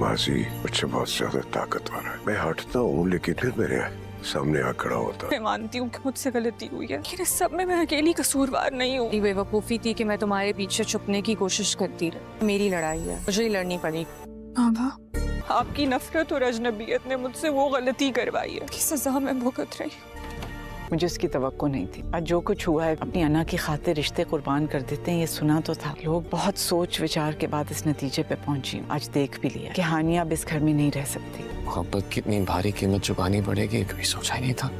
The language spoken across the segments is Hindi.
माजी मुझसे बहुत ज्यादा ताकतवर है। मैं हटता हूँ लेकिन फिर मेरे सामने आ खड़ा होता। मैं मानती हूँ कि मुझसे गलती हुई है, लेकिन इस सब में मैं अकेली कसूरवार नहीं हूँ। मेरी बेवकूफ़ी थी कि मैं तुम्हारे पीछे छुपने की कोशिश करती रही। मेरी लड़ाई है, मुझे ही लड़नी पड़ेगी। बाबा, आपकी नफरत और अजनबियत ने मुझसे वो गलती करवाई है कि सजा मैं भुगत रही। मुझे इसकी तवक्को नहीं थी। आज जो कुछ हुआ है, अपनी अना की खातिर रिश्ते कुर्बान कर देते हैं, ये सुना तो था। लोग बहुत सोच विचार के बाद इस नतीजे पे पहुंची हूँ। आज देख भी लिया कि हानिया अब इस घर में नहीं रह सकती। मोहब्बत की इतनी भारी कीमत चुकानी पड़ेगी, कभी सोचा ही नहीं था।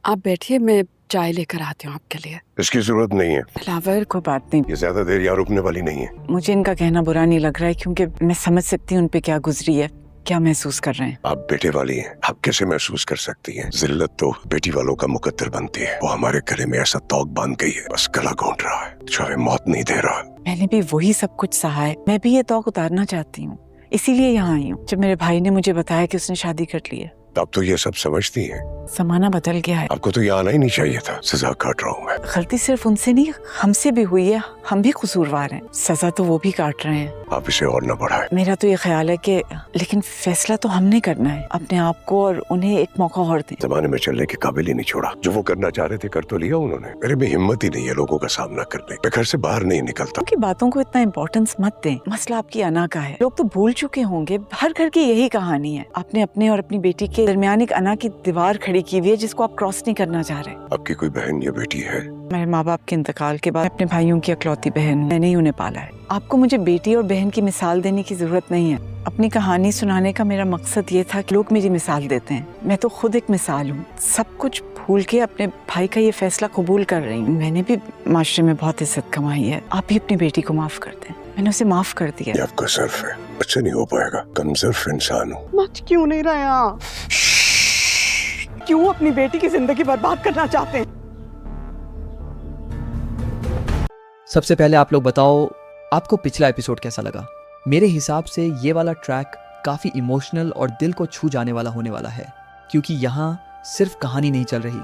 आप बैठिए, मैं चाय लेकर आती हूँ आपके लिए। इसकी जरूरत नहीं है। फ्लावर, कोई बात नहीं। ये ज्यादा देर यहाँ रुकने वाली नहीं है। मुझे इनका कहना बुरा नहीं लग रहा है, क्योंकि मैं समझ सकती हूँ उन पे क्या गुजरी है, क्या महसूस कर रहे हैं। आप बेटे वाली हैं, आप कैसे महसूस कर सकती हैं? जिल्लत तो बेटी वालों का मुकद्दर बनती है। वो हमारे गले में ऐसा तौक बांध गई है, बस गला घोंट रहा है, चाहे मौत नहीं दे रहा। मैंने भी वही सब कुछ सहा है। मैं भी ये तौक उतारना चाहती हूँ, इसीलिए यहाँ आई हूँ। जब मेरे भाई ने मुझे बताया कि उसने शादी कर ली है, अब तो ये सब समझती हैं। जमाना बदल गया है। आपको तो यहाँ आना ही नहीं चाहिए था। सजा काट रहा हूँ मैं। गलती सिर्फ उनसे नहीं, हमसे भी हुई है। हम भी कसूरवार हैं। सजा तो वो भी काट रहे हैं। आप इसे और न बढ़ाएं। मेरा तो ये ख्याल है कि लेकिन फैसला तो हमने करना है, अपने आप को और उन्हें एक मौका और दें। जमाने में चलने के काबिल ही नहीं छोड़ा। जो वो करना चाह रहे थे कर तो लिया उन्होंने। मेरे में हिम्मत ही नहीं है लोगों का सामना करने। मैं घर से बाहर नहीं निकलता। उनकी बातों को इतना इम्पोर्टेंस मत दें। मसला आपकी अना का है। लोग तो भूल चुके होंगे, हर घर की यही कहानी है। आपने अपने और अपनी बेटी के दरमियान एक अना की दीवार खड़ी की हुई है, जिसको आप क्रॉस नहीं करना चाह रहे। आपकी कोई बहन या बेटी है? मेरे माँ बाप के इंतकाल के बाद अपने भाइयों की इकलौती बहन हूँ। मैंने ही उन्हें पाला है। आपको मुझे बेटी और बहन की मिसाल देने की जरूरत नहीं है। अपनी कहानी सुनाने का मेरा मकसद ये था कि लोग मेरी मिसाल देते हैं। मैं तो खुद एक मिसाल हूँ। सब कुछ भूल के अपने भाई का ये फैसला कबूल कर रही हूँ। मैंने भी माशरे में बहुत इज्जत कमाई है। आप भी अपनी बेटी को माफ कर दें। मैंने उसे माफ कर दिया। ये आपका सर्फ है, अच्छा नहीं हो पाएगा। कमजोर इंसान हूँ। मच क्यों नहीं रहे आप? क्यों अपनी बेटी की जिंदगी बर्बाद करना चाहते हैं? सबसे पहले आप लोग बताओ, आपको पिछला एपिसोड कैसा लगा? मेरे हिसाब से ये वाला ट्रैक काफ़ी इमोशनल और दिल को छू जाने वाला होने वाला है, क्योंकि यहाँ सिर्फ कहानी नहीं चल रही,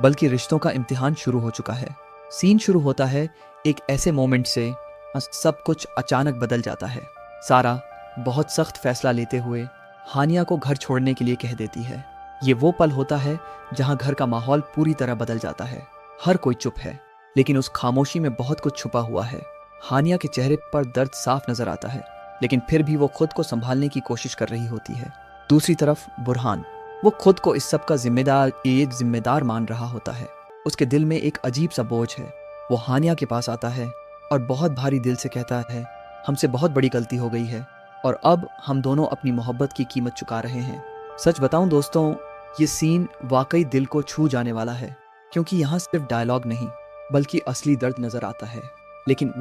बल्कि रिश्तों का इम्तिहान शुरू हो चुका है। सीन शुरू होता है एक ऐसे मोमेंट से, सब कुछ अचानक बदल जाता है। सारा बहुत सख्त फैसला लेते हुए हानिया को घर छोड़ने के लिए कह देती है। ये वो पल होता है जहाँ घर का माहौल पूरी तरह बदल जाता है। हर कोई चुप है, लेकिन उस खामोशी में बहुत कुछ छुपा हुआ है। हानिया के चेहरे पर दर्द साफ नजर आता है, लेकिन फिर भी वो खुद को संभालने की कोशिश कर रही होती है। दूसरी तरफ बुरहान, वो खुद को इस सब का जिम्मेदार मान रहा होता है। उसके दिल में एक अजीब सा बोझ है। वो हानिया के पास आता है और बहुत भारी दिल से कहता है, हमसे बहुत बड़ी गलती हो गई है और अब हम दोनों अपनी मोहब्बत की कीमत चुका रहे हैं। सच बताऊं दोस्तों, ये सीन वाकई दिल को छू जाने वाला है, क्योंकि यहाँ सिर्फ डायलॉग नहीं बल्कि असली दर्द नजर आता है। लेकिन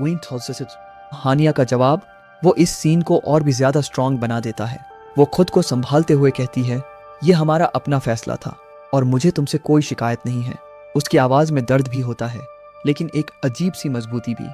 हानिया का जवाब वो इस सीन को और भी ज्यादा स्ट्रॉन्ग बना देता है। वो खुद को संभालते हुए कहती है, ये हमारा अपना फैसला था और मुझे तुमसे कोई शिकायत नहीं है। उसकी आवाज में दर्द भी होता है, लेकिन एक अजीब सी मजबूती भी।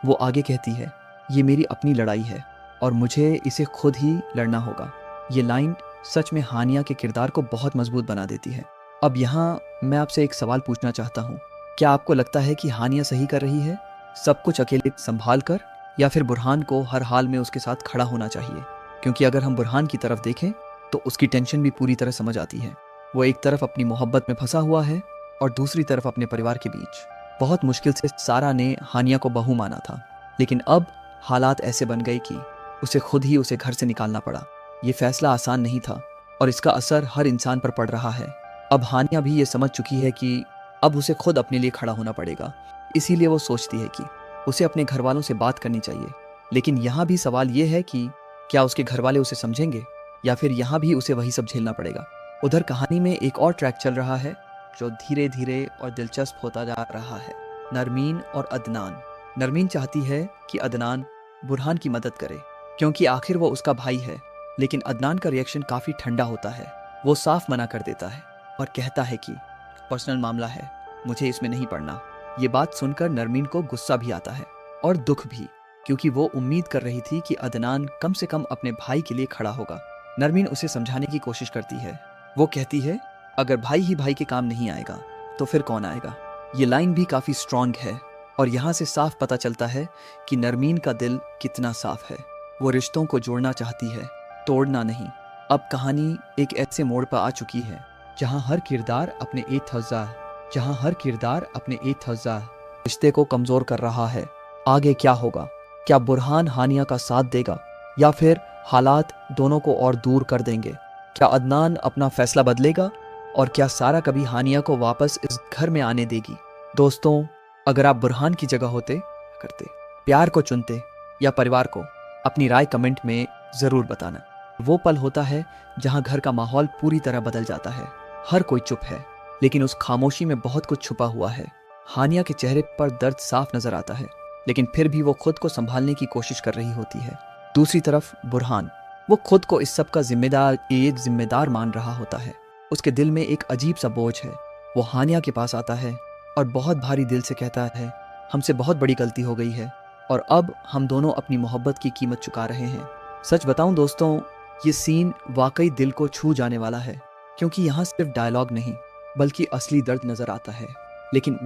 वो आगे कहती है, ये मेरी अपनी लड़ाई है और मुझे इसे खुद ही लड़ना होगा। ये लाइन सच में हानिया के किरदार को बहुत मजबूत बना देती है। अब यहाँ मैं आपसे एक सवाल पूछना चाहता हूँ, क्या आपको लगता है कि हानिया सही कर रही है, सब कुछ अकेले संभाल कर, या फिर बुरहान को हर हाल में उसके साथ खड़ा होना चाहिए? क्योंकि अगर हम बुरहान की तरफ देखें तो उसकी टेंशन भी पूरी तरह समझ आती है। वो एक तरफ अपनी मोहब्बत में फंसा हुआ है और दूसरी तरफ अपने परिवार के बीच। बहुत मुश्किल से सारा ने हानिया को बहू माना था, लेकिन अब हालात ऐसे बन गए कि उसे खुद ही उसे घर से निकालना पड़ा। ये फैसला आसान नहीं था और इसका असर हर इंसान पर पड़ रहा है। अब हानिया भी ये समझ चुकी है कि अब उसे खुद अपने लिए खड़ा होना पड़ेगा। इसीलिए वो सोचती है कि उसे अपने घर वालों से बात करनी चाहिए। लेकिन यहाँ भी सवाल ये है कि क्या उसके घर वाले उसे समझेंगे, या फिर यहाँ भी उसे वही सब झेलना पड़ेगा। उधर कहानी में एक और ट्रैक चल रहा है जो धीरे धीरे और दिलचस्प होता जा रहा है, नरमीन और अदनान। नरमीन चाहती है कि अदनान बुरहान की मदद करे, क्योंकि आखिर वो उसका भाई है। लेकिन अदनान का रिएक्शन काफ़ी ठंडा होता है। वो साफ मना कर देता है और कहता है कि पर्सनल मामला है, मुझे इसमें नहीं पड़ना। ये बात सुनकर नरमीन को गुस्सा भी आता है और दुख भी, क्योंकि वो उम्मीद कर रही थी कि अदनान कम से कम अपने भाई के लिए खड़ा होगा। नरमीन उसे समझाने की कोशिश करती है। वो कहती है, अगर भाई ही भाई के काम नहीं आएगा तो फिर कौन आएगा। ये लाइन भी काफ़ी स्ट्रॉन्ग है और यहाँ से साफ पता चलता है कि नरमीन का दिल कितना साफ है। वो रिश्तों को जोड़ना चाहती है, तोड़ना नहीं। अब कहानी एक ऐसे मोड़ पर आ चुकी है जहां हर किरदार अपने रिश्ते को कमजोर कर रहा है। आगे क्या होगा? क्या बुरहान हानिया का साथ देगा या फिर हालात दोनों को और दूर कर देंगे? क्या अदनान अपना फैसला बदलेगा और क्या सारा कभी हानिया को वापस इस घर में आने देगी? दोस्तों, अगर आप बुरहान की जगह होते, करते, प्यार को चुनते या परिवार को? अपनी राय कमेंट में जरूर बताना। वो पल होता है जहां घर का माहौल पूरी तरह बदल जाता है। हर कोई चुप है, लेकिन उस खामोशी में बहुत कुछ छुपा हुआ है। हानिया के चेहरे पर दर्द साफ नजर आता है, लेकिन फिर भी वो खुद को संभालने की कोशिश कर रही होती है। दूसरी तरफ बुरहान, वो खुद को इस सब का जिम्मेदार मान रहा होता है। उसके दिल में एक अजीब सा बोझ है। वो हानिया के पास आता है और बहुत भारी दिल से कहता है, हमसे बहुत बड़ी गलती हो गई है और अब हम दोनों अपनी मोहब्बत की कीमत चुका रहे हैं। सच बताऊं दोस्तों, ये सीन वाकई दिल को छू जाने वाला है, क्योंकि यहाँ सिर्फ डायलॉग नहीं बल्कि असली दर्द नजर आता है। लेकिन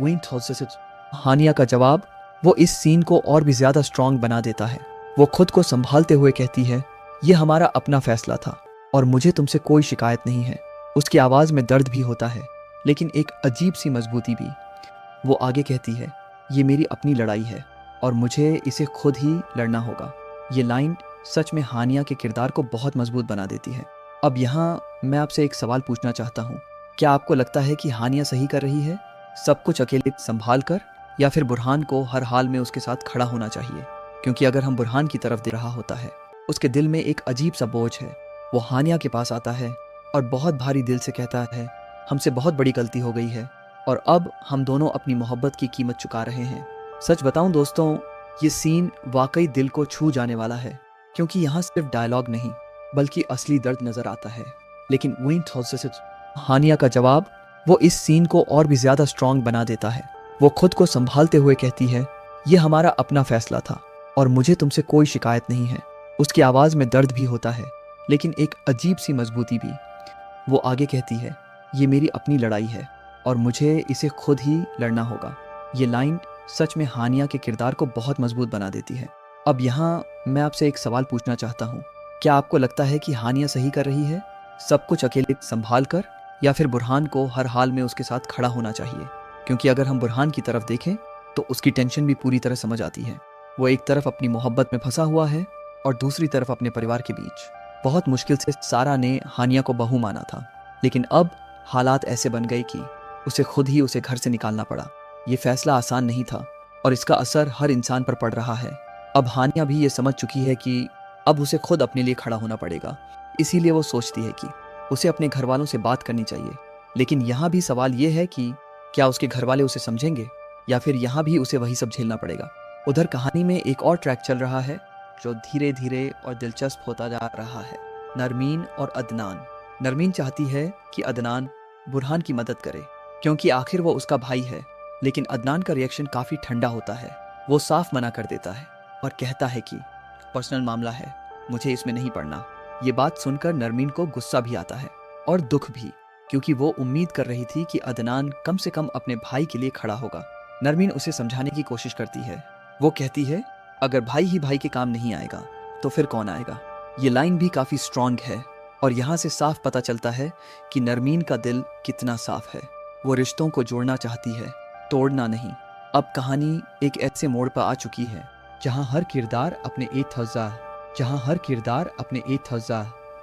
हानिया का जवाब वो इस सीन को और भी ज्यादा स्ट्रॉन्ग बना देता है। वो खुद को संभालते हुए कहती है, ये हमारा अपना फैसला था और मुझे तुमसे कोई शिकायत नहीं है। उसकी आवाज में दर्द भी होता है, लेकिन एक अजीब सी मजबूती भी। वो आगे कहती है, ये मेरी अपनी लड़ाई है और मुझे इसे खुद ही लड़ना होगा। ये लाइन सच में हानिया के किरदार को बहुत मजबूत बना देती है। अब यहाँ मैं आपसे एक सवाल पूछना चाहता हूँ, क्या आपको लगता है कि हानिया सही कर रही है, सब कुछ अकेले संभाल कर, या फिर बुरहान को हर हाल में उसके साथ खड़ा होना चाहिए? क्योंकि अगर हम बुरहान की तरफ दे रहा होता है, उसके दिल में एक अजीब सा बोझ है। वो हानिया के पास आता है और बहुत भारी दिल से कहता है, हमसे बहुत बड़ी गलती हो गई है और अब हम दोनों अपनी मोहब्बत की कीमत चुका रहे हैं। सच बताऊं दोस्तों, ये सीन वाकई दिल को छू जाने वाला है, क्योंकि यहाँ सिर्फ डायलॉग नहीं बल्कि असली दर्द नजर आता है। लेकिन हानिया का जवाब वो इस सीन को और भी ज्यादा स्ट्रॉन्ग बना देता है। वो खुद को संभालते हुए कहती है, ये हमारा अपना फैसला था और मुझे तुमसे कोई शिकायत नहीं है। उसकी आवाज में दर्द भी होता है, लेकिन एक अजीब सी मजबूती भी। वो आगे कहती है, ये मेरी अपनी लड़ाई है और मुझे इसे खुद ही लड़ना होगा। ये लाइन सच में हानिया के किरदार को बहुत मजबूत बना देती है। अब यहाँ मैं आपसे एक सवाल पूछना चाहता हूँ, क्या आपको लगता है कि हानिया सही कर रही है, सब कुछ अकेले संभाल कर, या फिर बुरहान को हर हाल में उसके साथ खड़ा होना चाहिए? क्योंकि अगर हम बुरहान की तरफ देखें तो उसकी टेंशन भी पूरी तरह समझ आती है। वो एक तरफ अपनी मोहब्बत में फंसा हुआ है और दूसरी तरफ अपने परिवार के बीच। बहुत मुश्किल से सारा ने हानिया को बहू माना था, लेकिन अब हालात ऐसे बन गए कि उसे खुद ही उसे घर से निकालना पड़ा। ये फैसला आसान नहीं था और इसका असर हर इंसान पर पड़ रहा है। अब हानिया भी ये समझ चुकी है कि अब उसे खुद अपने लिए खड़ा होना पड़ेगा। इसीलिए वो सोचती है कि उसे अपने घर वालों से बात करनी चाहिए। लेकिन यहाँ भी सवाल ये है कि क्या उसके घर वाले उसे समझेंगे या फिर यहाँ भी उसे वही सब झेलना पड़ेगा। उधर कहानी में एक और ट्रैक चल रहा है जो धीरे धीरे और दिलचस्प होता जा रहा है, नरमीन और अदनान। नरमीन चाहती है कि अदनान बुरहान की मदद करे, क्योंकि आखिर वो उसका भाई है। लेकिन अदनान का रिएक्शन काफी ठंडा होता है। वो साफ मना कर देता है और कहता है कि पर्सनल मामला है, मुझे इसमें नहीं पड़ना। ये बात सुनकर नरमीन को गुस्सा भी आता है और दुख भी, क्योंकि वो उम्मीद कर रही थी कि अदनान कम से कम अपने भाई के लिए खड़ा होगा। नरमीन उसे समझाने की कोशिश करती है। वो कहती है, अगर भाई ही भाई के काम नहीं आएगा तो फिर कौन आएगा। ये लाइन भी काफी स्ट्रॉन्ग है और यहाँ से साफ पता चलता है कि नरमीन का दिल कितना साफ है। वो रिश्तों को जोड़ना चाहती है, तोड़ना नहीं। अब कहानी एक ऐसे मोड़ पर आ चुकी है जहाँ हर किरदार अपने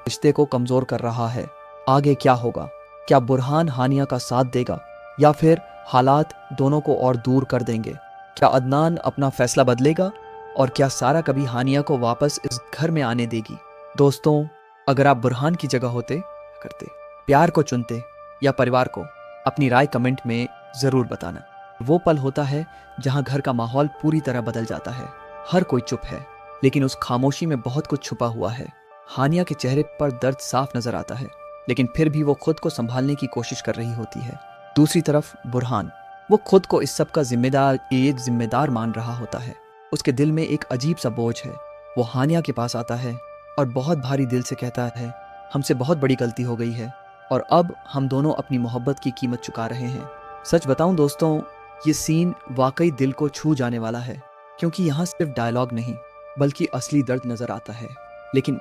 रिश्ते को कमजोर कर रहा है। आगे क्या होगा? क्या बुरहान हानिया का साथ देगा या फिर हालात दोनों को और दूर कर देंगे? क्या अदनान अपना फैसला बदलेगा और क्या सारा कभी हानिया को वापस इस घर में आने देगी? दोस्तों, अगर आप बुरहान की जगह होते, करते, प्यार को चुनते या परिवार को? अपनी राय कमेंट में जरूर बताना। वो पल होता है जहां घर का माहौल पूरी तरह बदल जाता है। हर कोई चुप है, लेकिन उस खामोशी में बहुत कुछ छुपा हुआ है। हानिया के चेहरे पर दर्द साफ नजर आता है, लेकिन फिर भी वो खुद को संभालने की कोशिश कर रही होती है। दूसरी तरफ बुरहान, वो खुद को इस सब का जिम्मेदार मान रहा होता है। उसके दिल में एक अजीब सा बोझ है। वो हानिया के पास आता है और बहुत भारी दिल से कहता है, हमसे बहुत बड़ी गलती हो गई है और अब हम दोनों अपनी मोहब्बत की कीमत चुका रहे हैं। सच बताऊं दोस्तों, ये सीन वाकई दिल को छू जाने वाला है, क्योंकि यहाँ सिर्फ डायलॉग नहीं बल्कि असली दर्द नजर आता है। लेकिन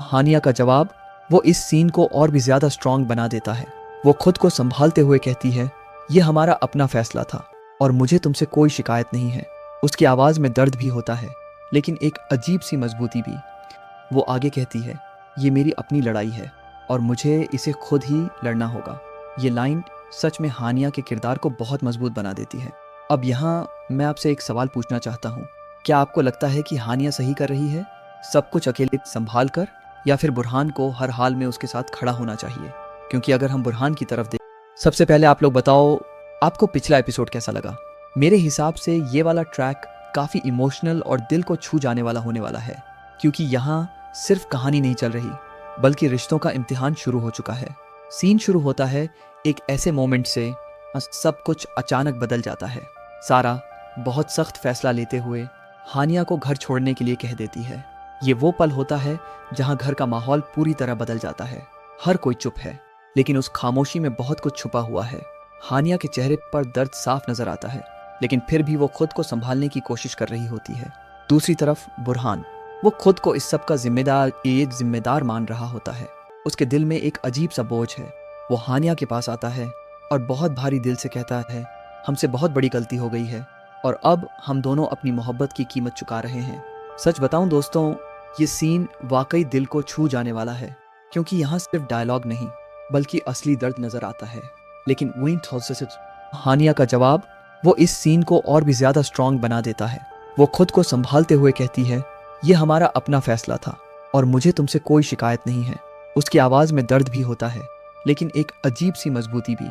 हानिया का जवाब वो इस सीन को और भी ज्यादा स्ट्रांग बना देता है। वो खुद को संभालते हुए कहती है, ये हमारा अपना फैसला था और मुझे तुमसे कोई शिकायत नहीं है। उसकी आवाज में दर्द भी होता है, लेकिन एक अजीब सी मजबूती भी। वो आगे कहती है, ये मेरी अपनी लड़ाई है और मुझे इसे खुद ही लड़ना होगा। ये लाइन सच में हानिया के किरदार को बहुत मजबूत बना देती है। अब यहाँ मैं आपसे एक सवाल पूछना चाहता हूँ, क्या आपको लगता है कि हानिया सही कर रही है, सब कुछ अकेले संभाल कर, या फिर बुरहान को हर हाल में उसके साथ खड़ा होना चाहिए? क्योंकि अगर हम बुरहान की तरफ देखें, सबसे पहले आप लोग बताओ आपको पिछला एपिसोड कैसा लगा। मेरे हिसाब से ये वाला ट्रैक काफी इमोशनल और दिल को छू जाने वाला होने वाला है, क्योंकि यहाँ सिर्फ कहानी नहीं चल रही बल्कि रिश्तों का इम्तिहान शुरू हो चुका है। सीन शुरू होता है एक ऐसे मोमेंट से, सब कुछ अचानक बदल जाता है। सारा बहुत सख्त फैसला लेते हुए हानिया को घर छोड़ने के लिए कह देती है। ये वो पल होता है जहां घर का माहौल पूरी तरह बदल जाता है। हर कोई चुप है, लेकिन उस खामोशी में बहुत कुछ छुपा हुआ है। हानिया के चेहरे पर दर्द साफ नजर आता है, लेकिन फिर भी वो खुद को संभालने की कोशिश कर रही होती है। दूसरी तरफ बुरहान, वो खुद को इस सब का जिम्मेदार मान रहा होता है। उसके दिल में एक अजीब सा बोझ है। वो हानिया के पास आता है और बहुत भारी दिल से कहता है, हमसे बहुत बड़ी गलती हो गई है और अब हम दोनों अपनी मोहब्बत की कीमत चुका रहे हैं। सच बताऊं दोस्तों, ये सीन वाकई दिल को छू जाने वाला है, क्योंकि यहाँ सिर्फ डायलॉग नहीं बल्कि असली दर्द नजर आता है। लेकिन हानिया का जवाब वो इस सीन को और भी ज्यादा स्ट्रांग बना देता है। वो खुद को संभालते हुए कहती है, ये हमारा अपना फैसला था और मुझे तुमसे कोई शिकायत नहीं है। उसकी आवाज में दर्द भी होता है, लेकिन एक अजीब सी मजबूती भी।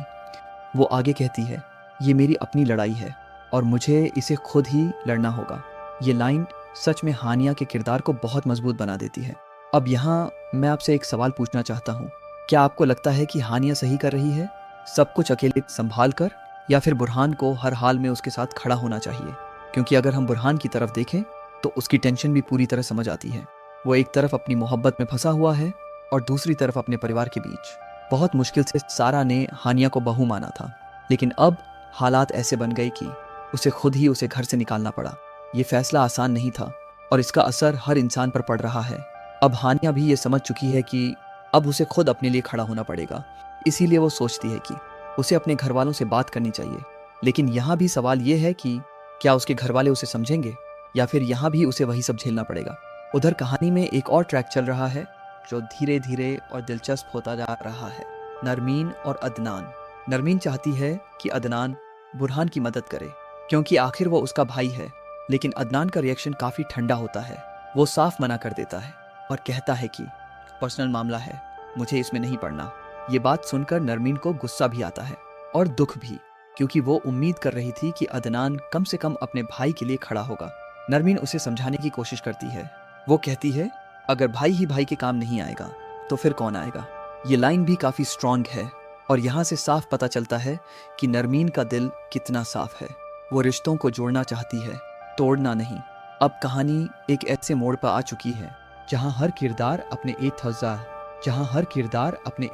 वो आगे कहती है, ये मेरी अपनी लड़ाई है और मुझे इसे खुद ही लड़ना होगा। ये लाइन सच में हानिया के किरदार को बहुत मजबूत बना देती है। अब यहाँ मैं आपसे एक सवाल पूछना चाहता हूँ, क्या आपको लगता है कि हानिया सही कर रही है, सब कुछ अकेले संभाल कर, या फिर बुरहान को हर हाल में उसके साथ खड़ा होना चाहिए? क्योंकि अगर हम बुरहान की तरफ देखें तो उसकी टेंशन भी पूरी तरह समझ आती है। वो एक तरफ अपनी मोहब्बत में फंसा हुआ है और दूसरी तरफ अपने परिवार के बीच। बहुत मुश्किल से सारा ने हानिया को बहू माना था, लेकिन अब हालात ऐसे बन गए कि उसे खुद ही उसे घर से निकालना पड़ा। ये फैसला आसान नहीं था और इसका असर हर इंसान पर पड़ रहा है। अब हानिया भी ये समझ चुकी है कि अब उसे खुद अपने लिए खड़ा होना पड़ेगा। इसीलिए वो सोचती है कि उसे अपने घर वालों से बात करनी चाहिए। लेकिन यहाँ भी सवाल ये है कि क्या उसके घर वाले उसे समझेंगे, या फिर यहाँ भी उसे वही सब झेलना पड़ेगा। उधर कहानी में एक और ट्रैक चल रहा है जो धीरे धीरे और दिलचस्प होता जा रहा है, नरमीन और अदनान। नरमीन चाहती है कि अदनान बुरहान की मदद करे, क्योंकि आखिर वो उसका भाई है। लेकिन अदनान का रिएक्शन काफी ठंडा होता है। वो साफ मना कर देता है और कहता है कि पर्सनल मामला है, मुझे इसमें नहीं पड़ना। ये बात सुनकर नरमीन को गुस्सा भी आता है और दुख भी, क्योंकि वो उम्मीद कर रही थी कि अदनान कम से कम अपने भाई के लिए खड़ा होगा। नरमीन उसे समझाने की कोशिश करती है। वो कहती है, अगर भाई ही भाई के काम नहीं आएगा तो फिर कौन आएगा। ये लाइन भी काफी स्ट्रांग है और यहाँ से साफ पता चलता है कि नरमीन का दिल कितना साफ है। वो रिश्तों को जोड़ना चाहती है, तोड़ना नहीं। अब कहानी एक ऐसे मोड़ पर आ चुकी है जहाँ हर किरदार अपने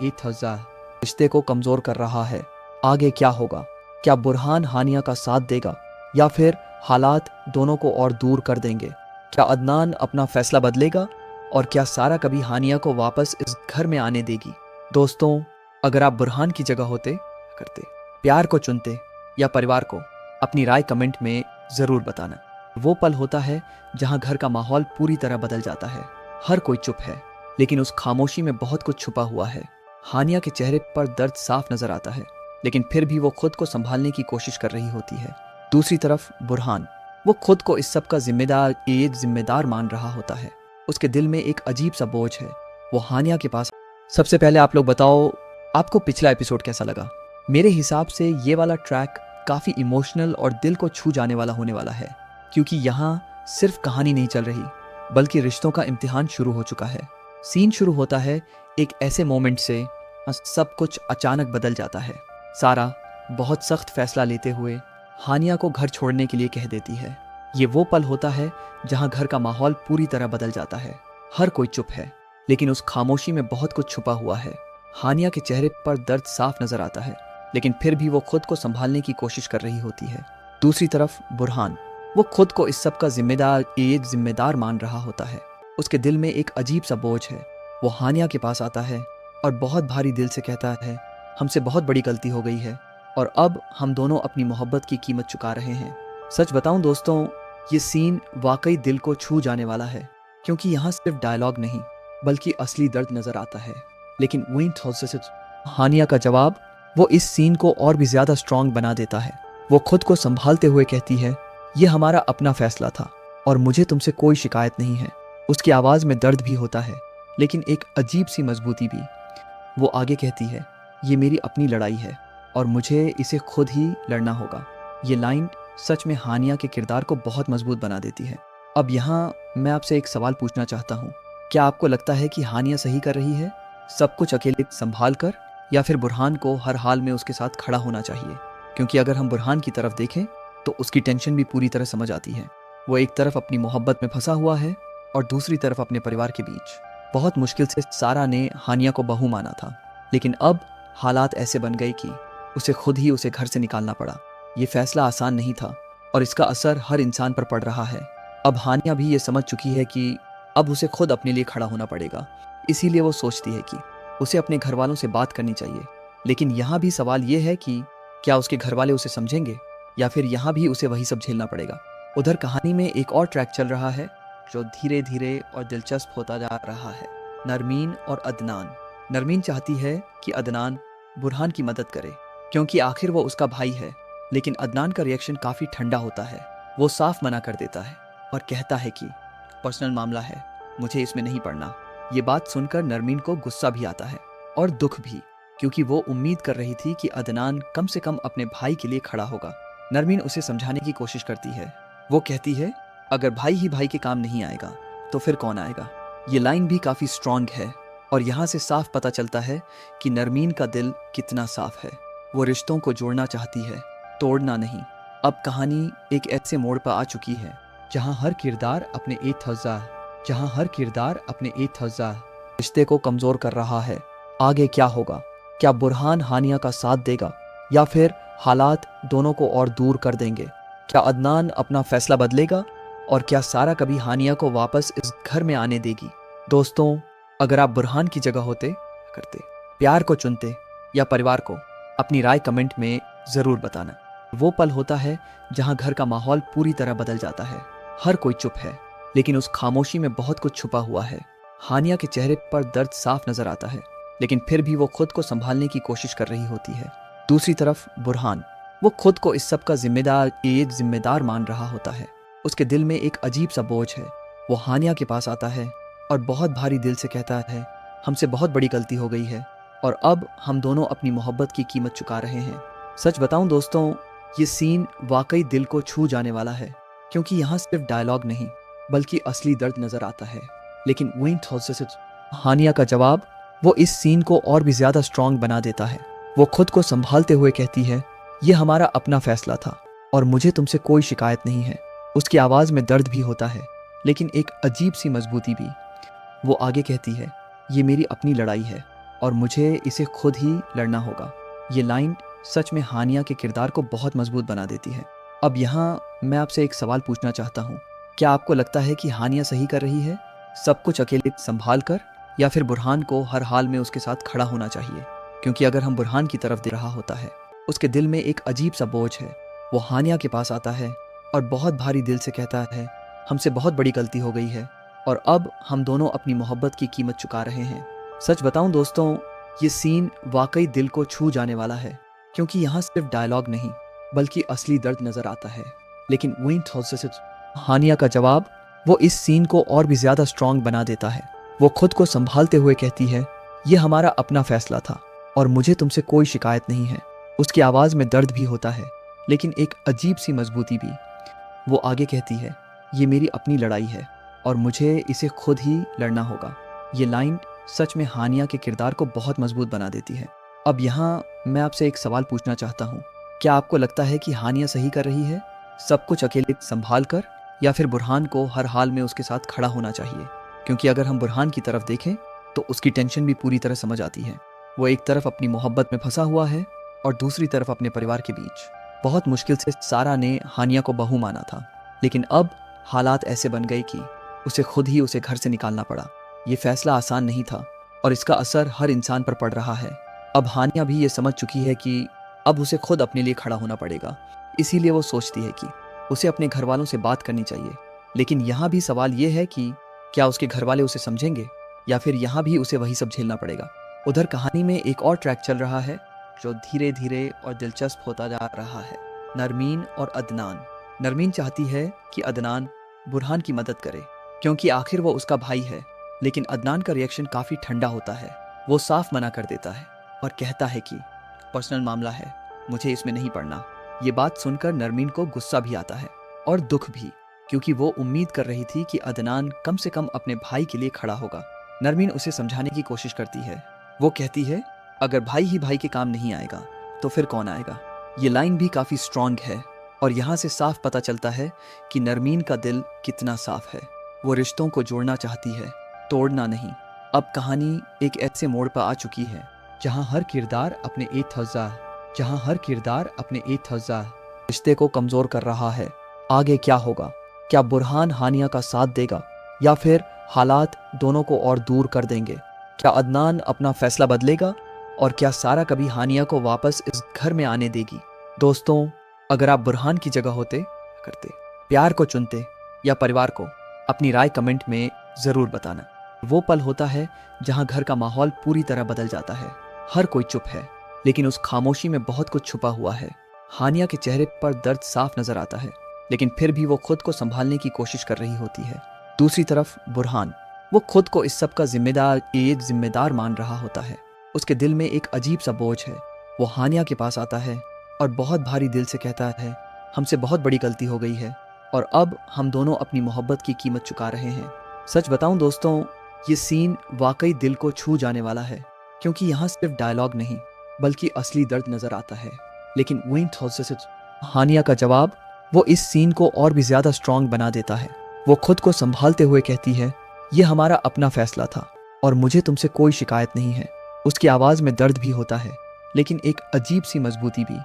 रिश्ते को कमजोर कर रहा है। आगे क्या होगा? क्या बुरहान हानिया का साथ देगा या फिर हालात दोनों को और दूर कर देंगे? क्या अदनान अपना फैसला बदलेगा और क्या सारा कभी हानिया को वापस इस घर में आने देगी? दोस्तों, अगर आप बुरहान की जगह होते, करते, प्यार को चुनते या परिवार को, अपनी राय कमेंट में जरूर बताना। वो पल होता है जहां घर का माहौल पूरी तरह बदल जाता है। हर कोई चुप है, लेकिन उस खामोशी में बहुत कुछ छुपा हुआ है। हानिया के चेहरे पर दर्द साफ नजर आता है, लेकिन फिर भी वो खुद को संभालने की कोशिश कर रही होती है। दूसरी तरफ बुरहान, वो खुद को इस सब का जिम्मेदार मान रहा होता है। उसके दिल में एक अजीब सा बोझ है। वो हानिया के पास, सबसे पहले आप लोग बताओ आपको पिछला एपिसोड कैसा लगा। मेरे हिसाब से ये वाला ट्रैक काफी इमोशनल और दिल को छू जाने वाला होने वाला है, क्योंकि यहाँ सिर्फ कहानी नहीं चल रही बल्कि रिश्तों का इम्तिहान शुरू हो चुका है। सीन शुरू होता है एक ऐसे मोमेंट से, सब कुछ अचानक बदल जाता है। सारा बहुत सख्त फैसला लेते हुए हानिया को घर छोड़ने के लिए कह देती है। ये वो पल होता है जहां घर का माहौल पूरी तरह बदल जाता है। हर कोई चुप है, लेकिन उस खामोशी में बहुत कुछ छुपा हुआ है। हानिया के चेहरे पर दर्द साफ नजर आता है, लेकिन फिर भी वो खुद को संभालने की कोशिश कर रही होती है। दूसरी तरफ बुरहान, वो खुद को इस सब का जिम्मेदार मान रहा होता है। उसके दिल में एक अजीब सा बोझ है। वो हानिया के पास आता है और बहुत भारी दिल से कहता है, हमसे बहुत बड़ी गलती हो गई है और अब हम दोनों अपनी मोहब्बत की कीमत चुका रहे हैं। सच बताऊं दोस्तों, ये सीन वाकई दिल को छू जाने वाला है, क्योंकि यहाँ सिर्फ डायलॉग नहीं बल्कि असली दर्द नजर आता है। लेकिन हानिया का जवाब वो इस सीन को और भी ज्यादा स्ट्रॉन्ग बना देता है। वो खुद को संभालते हुए कहती है, ये हमारा अपना फैसला था और मुझे तुमसे कोई शिकायत नहीं है। उसकी आवाज में दर्द भी होता है, लेकिन एक अजीब सी मजबूती भी। वो आगे कहती है, ये मेरी अपनी लड़ाई है और मुझे इसे खुद ही लड़ना होगा। ये लाइन सच में हानिया के किरदार को बहुत मजबूत बना देती है। अब यहाँ मैं आपसे एक सवाल पूछना चाहता हूँ, क्या आपको लगता है कि हानिया सही कर रही है, सब कुछ अकेले संभाल कर, या फिर बुरहान को हर हाल में उसके साथ खड़ा होना चाहिए? क्योंकि अगर हम बुरहान की तरफ देखें तो उसकी टेंशन भी पूरी तरह समझ आती है। वो एक तरफ अपनी मोहब्बत में फंसा हुआ है और दूसरी तरफ अपने परिवार के बीच। बहुत मुश्किल से सारा ने हानिया को बहू माना था, लेकिन अब हालात ऐसे बन गए कि उसे खुद ही उसे घर से निकालना पड़ा। ये फैसला आसान नहीं था और इसका असर हर इंसान पर पड़ रहा है। अब हानिया भी ये समझ चुकी है कि अब उसे खुद अपने लिए खड़ा होना पड़ेगा। इसीलिए वो सोचती है कि उसे अपने घर वालों से बात करनी चाहिए। लेकिन यहाँ भी सवाल ये है कि क्या उसके घर वाले उसे समझेंगे या फिर यहाँ भी उसे वही सब झेलना पड़ेगा। उधर कहानी में एक और ट्रैक चल रहा है जो धीरे धीरे और दिलचस्प होता जा रहा है, नरमीन और अदनान। नरमीन चाहती है कि अदनान बुरहान की मदद करे क्योंकि आखिर वो उसका भाई है, लेकिन अदनान का रिएक्शन काफ़ी ठंडा होता है। वो साफ मना कर देता है और कहता है कि पर्सनल मामला है, मुझे इसमें नहीं पड़ना। ये बात सुनकर नरमीन को गुस्सा भी आता है और दुख भी, क्योंकि वो उम्मीद कर रही थी कि अदनान कम से कम अपने भाई के लिए खड़ा होगा। नरमीन उसे समझाने की कोशिश करती है। वो कहती है, अगर भाई ही भाई के काम नहीं आएगा तो फिर कौन आएगा। ये लाइन भी काफ़ी स्ट्रॉन्ग है और यहाँ से साफ पता चलता है कि नरमीन का दिल कितना साफ है। वो रिश्तों को जोड़ना चाहती है, तोड़ना नहीं। अब कहानी एक ऐसे मोड़ पर आ चुकी है जहाँ हर किरदार अपने रिश्ते को कमज़ोर कर रहा है। आगे क्या होगा? क्या बुरहान हानिया का साथ देगा या फिर हालात दोनों को और दूर कर देंगे? क्या अदनान अपना फैसला बदलेगा और क्या सारा कभी हानिया को वापस इस घर में आने देगी? दोस्तों, अगर आप बुरहान की जगह होते, करते, प्यार को चुनते या परिवार को? अपनी राय कमेंट में ज़रूर बताना। वो पल होता है जहां घर का माहौल पूरी तरह बदल जाता है। हर कोई चुप है, लेकिन उस खामोशी में बहुत कुछ छुपा हुआ है। हानिया के चेहरे पर दर्द साफ नजर आता है, लेकिन फिर भी वो खुद को संभालने की कोशिश कर रही होती है। दूसरी तरफ बुरहान, वो खुद को इस सब का जिम्मेदार मान रहा होता है। उसके दिल में एक अजीब सा बोझ है। वो हानिया के पास आता है और बहुत भारी दिल से कहता है, हमसे बहुत बड़ी गलती हो गई है और अब हम दोनों अपनी मोहब्बत की कीमत चुका रहे हैं। सच बताऊं दोस्तों, ये सीन वाकई दिल को छू जाने वाला है, क्योंकि यहाँ सिर्फ डायलॉग नहीं बल्कि असली दर्द नजर आता है। लेकिन हानिया का जवाब वो इस सीन को और भी ज्यादा स्ट्रॉन्ग बना देता है। वो खुद को संभालते हुए कहती है, ये हमारा अपना फैसला था और मुझे तुमसे कोई शिकायत नहीं है। उसकी आवाज में दर्द भी होता है, लेकिन एक अजीब सी मजबूती भी। वो आगे कहती है, ये मेरी अपनी लड़ाई है और मुझे इसे खुद ही लड़ना होगा। ये लाइन सच में हानिया के किरदार को बहुत मजबूत बना देती है। अब यहाँ मैं आपसे एक सवाल पूछना चाहता हूँ, क्या आपको लगता है कि हानिया सही कर रही है, सब कुछ अकेले संभाल कर, या फिर बुरहान को हर हाल में उसके साथ खड़ा होना चाहिए? क्योंकि अगर हम बुरहान की तरफ देख रहा होता है, उसके दिल में एक अजीब सा बोझ है। वो हानिया के पास आता है और बहुत भारी दिल से कहता है, हमसे बहुत बड़ी गलती हो गई है और अब हम दोनों अपनी मोहब्बत की कीमत चुका रहे हैं। सच बताऊं दोस्तों, ये सीन वाकई दिल को छू जाने वाला है, क्योंकि यहाँ सिर्फ डायलॉग नहीं बल्कि असली दर्द नजर आता है। लेकिन हानिया का जवाब वो इस सीन को और भी ज्यादा स्ट्रॉन्ग बना देता है। वो खुद को संभालते हुए कहती है, ये हमारा अपना फैसला था और मुझे तुमसे कोई शिकायत नहीं है। उसकी आवाज में दर्द भी होता है, लेकिन एक अजीब सी मजबूती भी। वो आगे कहती है, ये मेरी अपनी लड़ाई है और मुझे इसे खुद ही लड़ना होगा। ये लाइन सच में हानिया के किरदार को बहुत मजबूत बना देती है। अब यहाँ मैं आपसे एक सवाल पूछना चाहता हूँ, क्या आपको लगता है कि हानिया सही कर रही है, सब कुछ अकेले संभाल कर, या फिर बुरहान को हर हाल में उसके साथ खड़ा होना चाहिए? क्योंकि अगर हम बुरहान की तरफ देखें तो उसकी टेंशन भी पूरी तरह समझ आती है। वो एक तरफ अपनी मोहब्बत में फंसा हुआ है और दूसरी तरफ अपने परिवार के बीच। बहुत मुश्किल से सारा ने हानिया को बहू माना था, लेकिन अब हालात ऐसे बन गए कि उसे खुद ही उसे घर से निकालना पड़ा। ये फैसला आसान नहीं था और इसका असर हर इंसान पर पड़ रहा है। अब हानिया भी ये समझ चुकी है कि अब उसे खुद अपने लिए खड़ा होना पड़ेगा। इसीलिए वो सोचती है कि उसे अपने घर वालों से बात करनी चाहिए। लेकिन यहाँ भी सवाल ये है कि क्या उसके घर वाले उसे समझेंगे या फिर यहाँ भी उसे वही सब झेलना पड़ेगा। उधर कहानी में एक और ट्रैक चल रहा है जो धीरे धीरे और दिलचस्प होता जा रहा है। नरमीन और अदनान। नरमीन चाहती है कि अदनान बुरहान की मदद करे क्योंकि आखिर वो उसका भाई है। लेकिन अदनान का रिएक्शन काफ़ी ठंडा होता है। वो साफ मना कर देता है और कहता है कि पर्सनल मामला है, मुझे इसमें नहीं पड़ना। ये बात सुनकर नरमीन को गुस्सा भी आता है और दुख भी, क्योंकि वो उम्मीद कर रही थी कि अदनान कम से कम अपने भाई के लिए खड़ा होगा। नरमीन उसे समझाने की कोशिश करती है। वो कहती है अगर भाई ही भाई के काम नहीं आएगा तो फिर कौन आएगा। ये लाइन भी काफ़ी स्ट्रॉन्ग है और यहाँ से साफ पता चलता है कि नरमीन का दिल कितना साफ है। वो रिश्तों को जोड़ना चाहती है, तोड़ना नहीं। अब कहानी एक ऐसे मोड़ पर आ चुकी है जहाँ हर किरदार अपने रिश्ते को कमज़ोर कर रहा है। आगे क्या होगा? क्या बुरहान हानिया का साथ देगा या फिर हालात दोनों को और दूर कर देंगे? क्या अदनान अपना फैसला बदलेगा और क्या सारा कभी हानिया को वापस इस घर में आने देगी? दोस्तों, अगर आप बुरहान की जगह होते, करते, प्यार को चुनते या परिवार को, अपनी राय कमेंट में ज़रूर बताना। वो पल होता है जहाँ घर का माहौल पूरी तरह बदल जाता है। हर कोई चुप है, लेकिन उस खामोशी में बहुत कुछ छुपा हुआ है। हानिया के चेहरे पर दर्द साफ नजर आता है, लेकिन फिर भी वो खुद को संभालने की कोशिश कर रही होती है। दूसरी तरफ बुरहान, वो खुद को इस सब का जिम्मेदार मान रहा होता है। उसके दिल में एक अजीब सा बोझ है। वो हानिया के पास आता है और बहुत भारी दिल से कहता है, हमसे बहुत बड़ी गलती हो गई है और अब हम दोनों अपनी मोहब्बत की कीमत चुका रहे हैं। सच बताऊं दोस्तों, ये सीन वाकई दिल को छू जाने वाला है, क्योंकि यहाँ सिर्फ डायलॉग नहीं बल्कि असली दर्द नजर आता है। लेकिन हानिया का जवाब वो इस सीन को और भी ज्यादा स्ट्रॉन्ग बना देता है। वो खुद को संभालते हुए कहती है, ये हमारा अपना फैसला था और मुझे तुमसे कोई शिकायत नहीं है। उसकी आवाज में दर्द भी होता है, लेकिन एक अजीब सी मजबूती भी।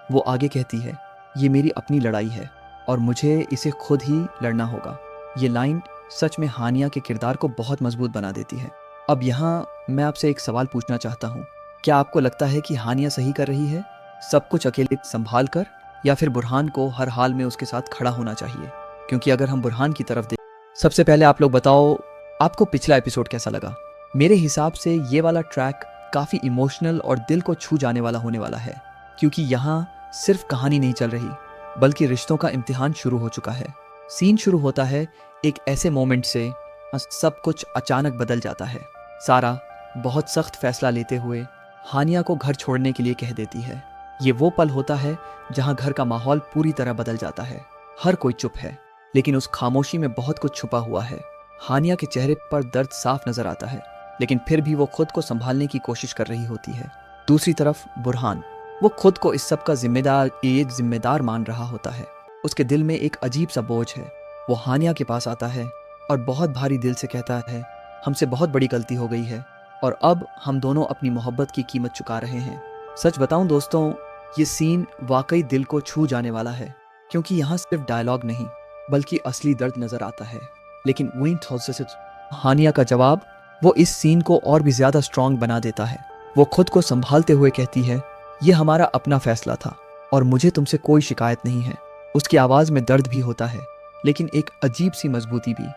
वो आगे कहती है, ये मेरी अपनी लड़ाई है और मुझे इसे खुद ही लड़ना होगा। ये लाइन सच में हानिया के किरदार को बहुत मजबूत बना देती है। अब यहाँ मैं आपसे एक सवाल पूछना चाहता हूँ, क्या आपको लगता है कि हानिया सही कर रही है, सब कुछ अकेले संभाल कर, या फिर बुरहान को हर हाल में उसके साथ खड़ा होना चाहिए? क्योंकि अगर हम बुरहान की तरफ देखें, सबसे पहले आप लोग बताओ आपको पिछला एपिसोड कैसा लगा। मेरे हिसाब से ये वाला ट्रैक काफ़ी इमोशनल और दिल को छू जाने वाला होने वाला है, क्योंकि यहाँ सिर्फ कहानी नहीं चल रही बल्कि रिश्तों का इम्तिहान शुरू हो चुका है। सीन शुरू होता है एक ऐसे मोमेंट से सब कुछ अचानक बदल जाता है। सारा बहुत सख्त फैसला लेते हुए हानिया को घर छोड़ने के लिए कह देती है। ये वो पल होता है जहाँ घर का माहौल पूरी तरह बदल जाता है। हर कोई चुप है, लेकिन उस खामोशी में बहुत कुछ छुपा हुआ है। हानिया के चेहरे पर दर्द साफ नजर आता है, लेकिन फिर भी वो खुद को संभालने की कोशिश कर रही होती है। दूसरी तरफ बुरहान, वो खुद को इस सब का जिम्मेदार मान रहा होता है। उसके दिल में एक अजीब सा बोझ है। वो हानिया के पास आता है और बहुत भारी दिल से कहता है, हमसे बहुत बड़ी गलती हो गई है और अब हम दोनों अपनी मोहब्बत की कीमत चुका रहे हैं। सच बताऊं दोस्तों, ये सीन वाकई दिल को छू जाने वाला है, क्योंकि यहाँ सिर्फ डायलॉग नहीं बल्कि असली दर्द नजर आता है। लेकिन हानिया का जवाब वो इस सीन को और भी ज्यादा स्ट्रॉन्ग बना देता है। वो खुद को संभालते हुए कहती है, ये हमारा अपना फैसला था और मुझे तुमसे कोई शिकायत नहीं है। उसकी आवाज में दर्द भी होता है, लेकिन एक अजीब सी मजबूती भी।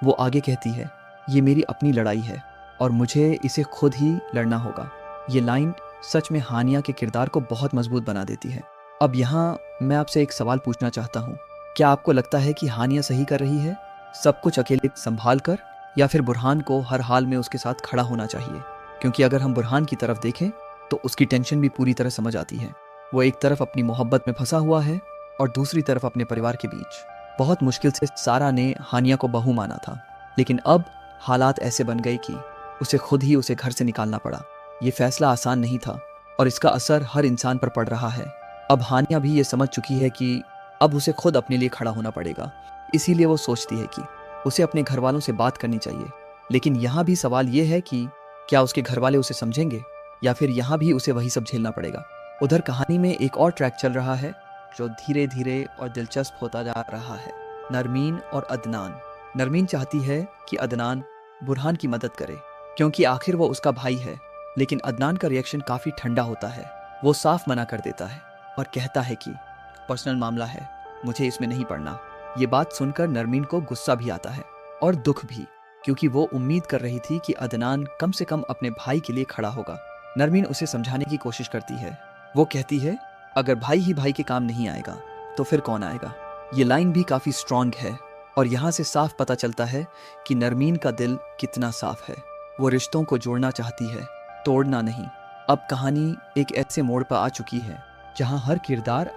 वो आगे कहती है, ये मेरी अपनी लड़ाई है और मुझे इसे खुद ही लड़ना होगा। ये लाइन सच में हानिया के किरदार को बहुत मजबूत बना देती है। अब यहाँ मैं आपसे एक सवाल पूछना चाहता हूँ, क्या आपको लगता है कि हानिया सही कर रही है, सब कुछ अकेले संभाल कर, या फिर बुरहान को हर हाल में उसके साथ खड़ा होना चाहिए? क्योंकि अगर हम बुरहान की तरफ देखें तो उसकी टेंशन भी पूरी तरह समझ आती है। वो एक तरफ अपनी मोहब्बत में फंसा हुआ है और दूसरी तरफ अपने परिवार के बीच। बहुत मुश्किल से सारा ने हानिया को बहू माना था, लेकिन अब हालात ऐसे बन गए कि उसे खुद ही उसे घर से निकालना पड़ा। ये फैसला आसान नहीं था और इसका असर हर इंसान पर पड़ रहा है। अब हानिया भी ये समझ चुकी है कि अब उसे खुद अपने लिए खड़ा होना पड़ेगा। इसीलिए वो सोचती है कि उसे अपने घर वालों से बात करनी चाहिए। लेकिन यहाँ भी सवाल ये है कि क्या उसके घर वाले उसे समझेंगे या फिर यहाँ भी उसे वही सब झेलना पड़ेगा। उधर कहानी में एक और ट्रैक चल रहा है जो धीरे धीरे और दिलचस्प होता जा रहा है। नरमीन और अदनान। नरमीन चाहती है कि अदनान बुरहान की मदद करे, क्योंकि आखिर वो उसका भाई है। लेकिन अदनान का रिएक्शन काफी ठंडा होता है। वो साफ मना कर देता है और कहता है कि पर्सनल मामला है, मुझे इसमें नहीं पड़ना। ये बात सुनकर नरमीन को गुस्सा भी आता है और दुख भी, क्योंकि वो उम्मीद कर रही थी कि अदनान कम से कम अपने भाई के लिए खड़ा होगा। नरमीन उसे समझाने की कोशिश करती है। वो कहती है, अगर भाई ही भाई के काम नहीं आएगा तो फिर कौन आएगा। ये लाइन भी काफी स्ट्रांग है और यहाँ से साफ पता चलता है कि नरमीन का दिल कितना साफ है। वो रिश्तों को जोड़ना चाहती है, तोड़ना नहीं। अब कहानी एक ऐसे मोड़ पर आ चुकी है जहाँ हर किरदार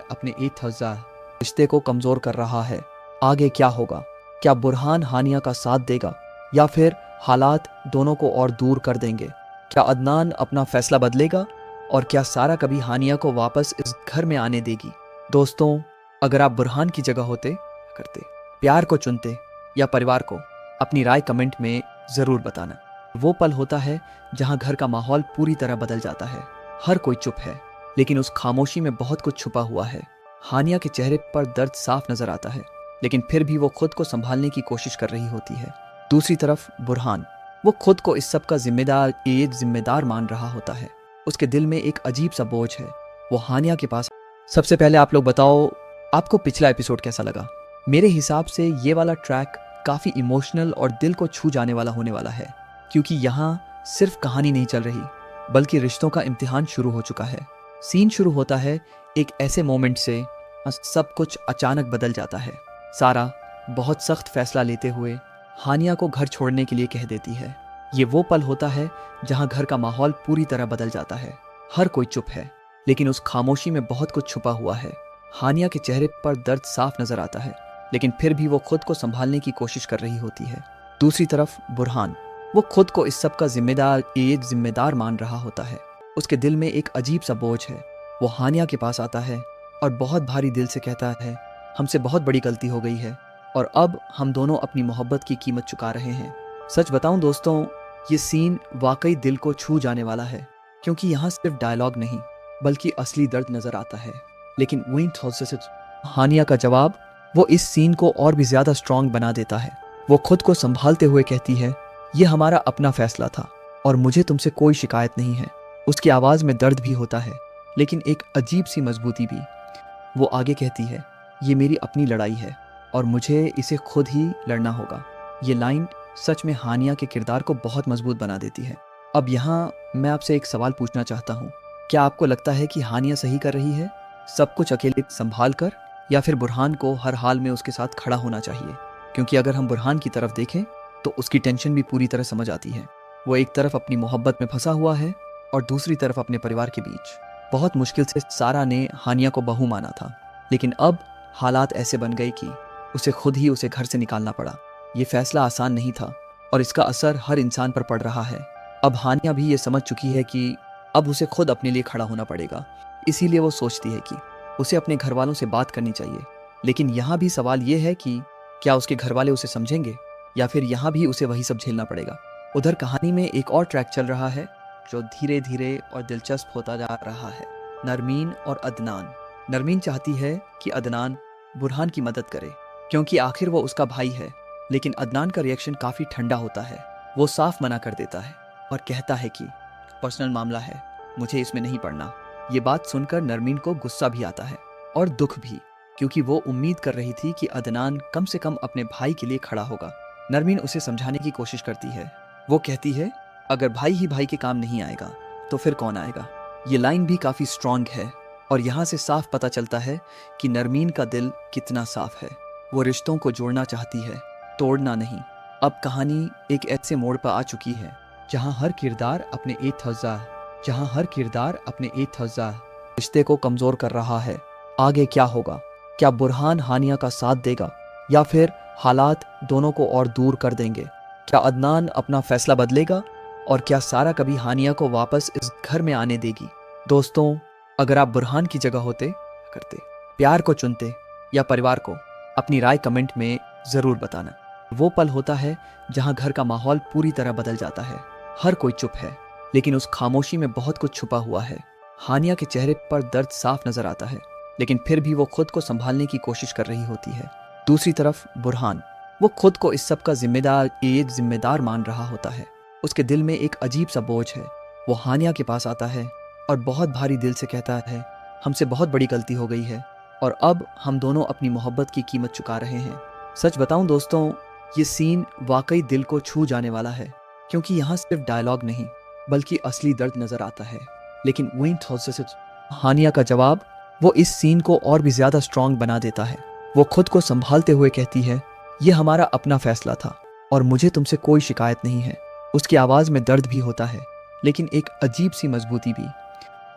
अपने रिश्ते को कमजोर कर रहा है। आगे क्या होगा? क्या बुरहान हानिया का साथ देगा या फिर हालात दोनों को और दूर कर देंगे? क्या अदनान अपना फैसला बदलेगा और क्या सारा कभी हानिया को वापस इस घर में आने देगी? दोस्तों, अगर आप बुरहान की जगह होते, करते, प्यार को चुनते या परिवार को? अपनी राय कमेंट में जरूर बताना। वो पल होता है जहां घर का माहौल पूरी तरह बदल जाता है। हर कोई चुप है, लेकिन उस खामोशी में बहुत कुछ छुपा हुआ है। हानिया के चेहरे पर दर्द साफ नजर आता है, लेकिन फिर भी वो खुद को संभालने की कोशिश कर रही होती है। दूसरी तरफ बुरहान, वो खुद को इस सब का जिम्मेदार मान रहा होता है। उसके दिल में एक अजीब सा बोझ है। वो हानिया के पास। सबसे पहले आप लोग बताओ, आपको पिछला एपिसोड कैसा लगा? मेरे हिसाब से ये वाला ट्रैक काफी इमोशनल और दिल को छू जाने वाला होने वाला है, क्योंकि यहाँ सिर्फ कहानी नहीं चल रही, बल्कि रिश्तों का इम्तिहान शुरू हो चुका है। सीन शुरू होता है एक ऐसे मोमेंट से, सब कुछ अचानक बदल जाता है। सारा बहुत सख्त फैसला लेते हुए हानिया को घर छोड़ने के लिए कह देती है। ये वो पल होता है जहां घर का माहौल पूरी तरह बदल जाता है। हर कोई चुप है, लेकिन उस खामोशी में बहुत कुछ छुपा हुआ है। हानिया के चेहरे पर दर्द साफ नजर आता है, लेकिन फिर भी वो खुद को संभालने की कोशिश कर रही होती है। दूसरी तरफ बुरहान, वो खुद को इस सब का जिम्मेदार मान रहा होता है। उसके दिल में एक अजीब सा बोझ है। वो हानिया के पास आता है और बहुत भारी दिल से कहता है, हमसे बहुत बड़ी गलती हो गई है और अब हम दोनों अपनी मोहब्बत की कीमत चुका रहे हैं। सच बताऊं दोस्तों, ये सीन वाकई दिल को छू जाने वाला है, क्योंकि यहाँ सिर्फ डायलॉग नहीं बल्कि असली दर्द नजर आता है। लेकिन हानिया का जवाब वो इस सीन को और भी ज्यादा स्ट्रॉन्ग बना देता है। वो खुद को संभालते हुए कहती है, ये हमारा अपना फैसला था और मुझे तुमसे कोई शिकायत नहीं है। उसकी आवाज में दर्द भी होता है, लेकिन एक अजीब सी मजबूती भी। वो आगे कहती है, ये मेरी अपनी लड़ाई है और मुझे इसे खुद ही लड़ना होगा। ये लाइन सच में हानिया के किरदार को बहुत मजबूत बना देती है। अब यहाँ मैं आपसे एक सवाल पूछना चाहता हूँ, क्या आपको लगता है कि हानिया सही कर रही है, सब कुछ अकेले संभाल कर, या फिर बुरहान को हर हाल में उसके साथ खड़ा होना चाहिए? क्योंकि अगर हम बुरहान की तरफ देखें तो उसकी टेंशन भी पूरी तरह समझ आती है। वो एक तरफ अपनी मोहब्बत में फंसा हुआ है और दूसरी तरफ अपने परिवार के बीच। बहुत मुश्किल से सारा ने हानिया को बहू माना था, लेकिन अब हालात ऐसे बन गए कि उसे खुद ही उसे घर से निकालना पड़ा। ये फैसला आसान नहीं था और इसका असर हर इंसान पर पड़ रहा है। अब हानिया भी ये समझ चुकी है कि अब उसे खुद अपने लिए खड़ा होना पड़ेगा। इसीलिए वो सोचती है कि उसे अपने घर वालों से बात करनी चाहिए। लेकिन यहाँ भी सवाल ये है कि क्या उसके घर वाले उसे समझेंगे या फिर यहाँ भी उसे वही सब झेलना पड़ेगा। उधर कहानी में एक और ट्रैक चल रहा है जो धीरे धीरे और दिलचस्प होता जा रहा है। नरमीन और अदनान। नरमीन चाहती है कि अदनान बुरहान की मदद करे, क्योंकि आखिर वो उसका भाई है। लेकिन अदनान का रिएक्शन काफी ठंडा होता है। वो साफ मना कर देता है और कहता है कि पर्सनल मामला है, मुझे इसमें नहीं पड़ना। ये बात सुनकर नरमीन को गुस्सा भी आता है और दुख भी, क्योंकि वो उम्मीद कर रही थी कि अदनान कम से कम अपने भाई के लिए खड़ा होगा। नरमीन उसे समझाने की कोशिश करती है। वो कहती है, अगर भाई ही भाई के काम नहीं आएगा तो फिर कौन आएगा। ये लाइन भी काफी स्ट्रांग है और यहाँ से साफ पता चलता है कि नरमीन का दिल कितना साफ है। वो रिश्तों को जोड़ना चाहती है, तोड़ना नहीं। अब कहानी एक ऐसे मोड़ पर आ चुकी है जहाँ हर किरदार अपने रिश्ते को कमजोर कर रहा है। आगे क्या होगा? क्या बुरहान हानिया का साथ देगा या फिर हालात दोनों को और दूर कर देंगे? क्या अदनान अपना फैसला बदलेगा और क्या सारा कभी हानिया को वापस इस घर में आने देगी? दोस्तों, अगर आप बुरहान की जगह होते, करते, प्यार को चुनते या परिवार को? अपनी राय कमेंट में जरूर बताना। वो पल होता है जहां घर का माहौल पूरी तरह बदल जाता है। हर कोई चुप है, लेकिन उस खामोशी में बहुत कुछ छुपा हुआ है। हानिया के चेहरे पर दर्द साफ नजर आता है, लेकिन फिर भी वो खुद को संभालने की कोशिश कर रही होती है। दूसरी तरफ बुरहान, वो खुद को इस सब का जिम्मेदार मान रहा होता है। उसके दिल में एक अजीब सा बोझ है। वो हानिया के पास आता है और बहुत भारी दिल से कहता है, हमसे बहुत बड़ी गलती हो गई है और अब हम दोनों अपनी मोहब्बत की कीमत चुका रहे हैं। सच बताऊं दोस्तों, ये सीन वाकई दिल को छू जाने वाला है, क्योंकि यहाँ सिर्फ डायलॉग नहीं बल्कि असली दर्द नजर आता है। लेकिन हानिया का जवाब वो इस सीन को और भी ज्यादा स्ट्रॉन्ग बना देता है। वो खुद को संभालते हुए कहती है, ये हमारा अपना फैसला था और मुझे तुमसे कोई शिकायत नहीं है। उसकी आवाज में दर्द भी होता है, लेकिन एक अजीब सी मजबूती भी।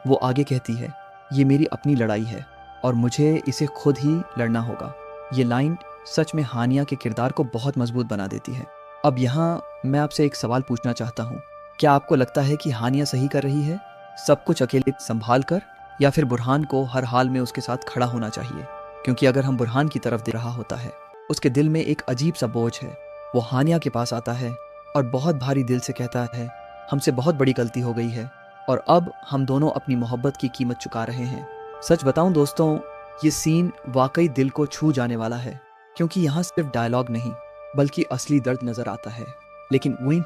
वो आगे कहती है, ये मेरी अपनी लड़ाई है और मुझे इसे खुद ही लड़ना होगा। ये लाइन सच में हानिया के किरदार को बहुत मजबूत बना देती है। अब यहाँ मैं आपसे एक सवाल पूछना चाहता हूँ, क्या आपको लगता है कि हानिया सही कर रही है, सब कुछ अकेले संभाल कर, या फिर बुरहान को हर हाल में उसके साथ खड़ा होना चाहिए? क्योंकि अगर हम बुरहान की तरफ देख रहा होता है, उसके दिल में एक अजीब सा बोझ है। वो हानिया के पास आता है और बहुत भारी दिल से कहता है, हमसे बहुत बड़ी गलती हो गई है और अब हम दोनों अपनी मोहब्बत की कीमत चुका रहे हैं। सच बताऊं दोस्तों, ये सीन वाकई दिल को छू जाने वाला है, क्योंकि यहाँ सिर्फ डायलॉग नहीं बल्कि असली दर्द नजर आता है। लेकिन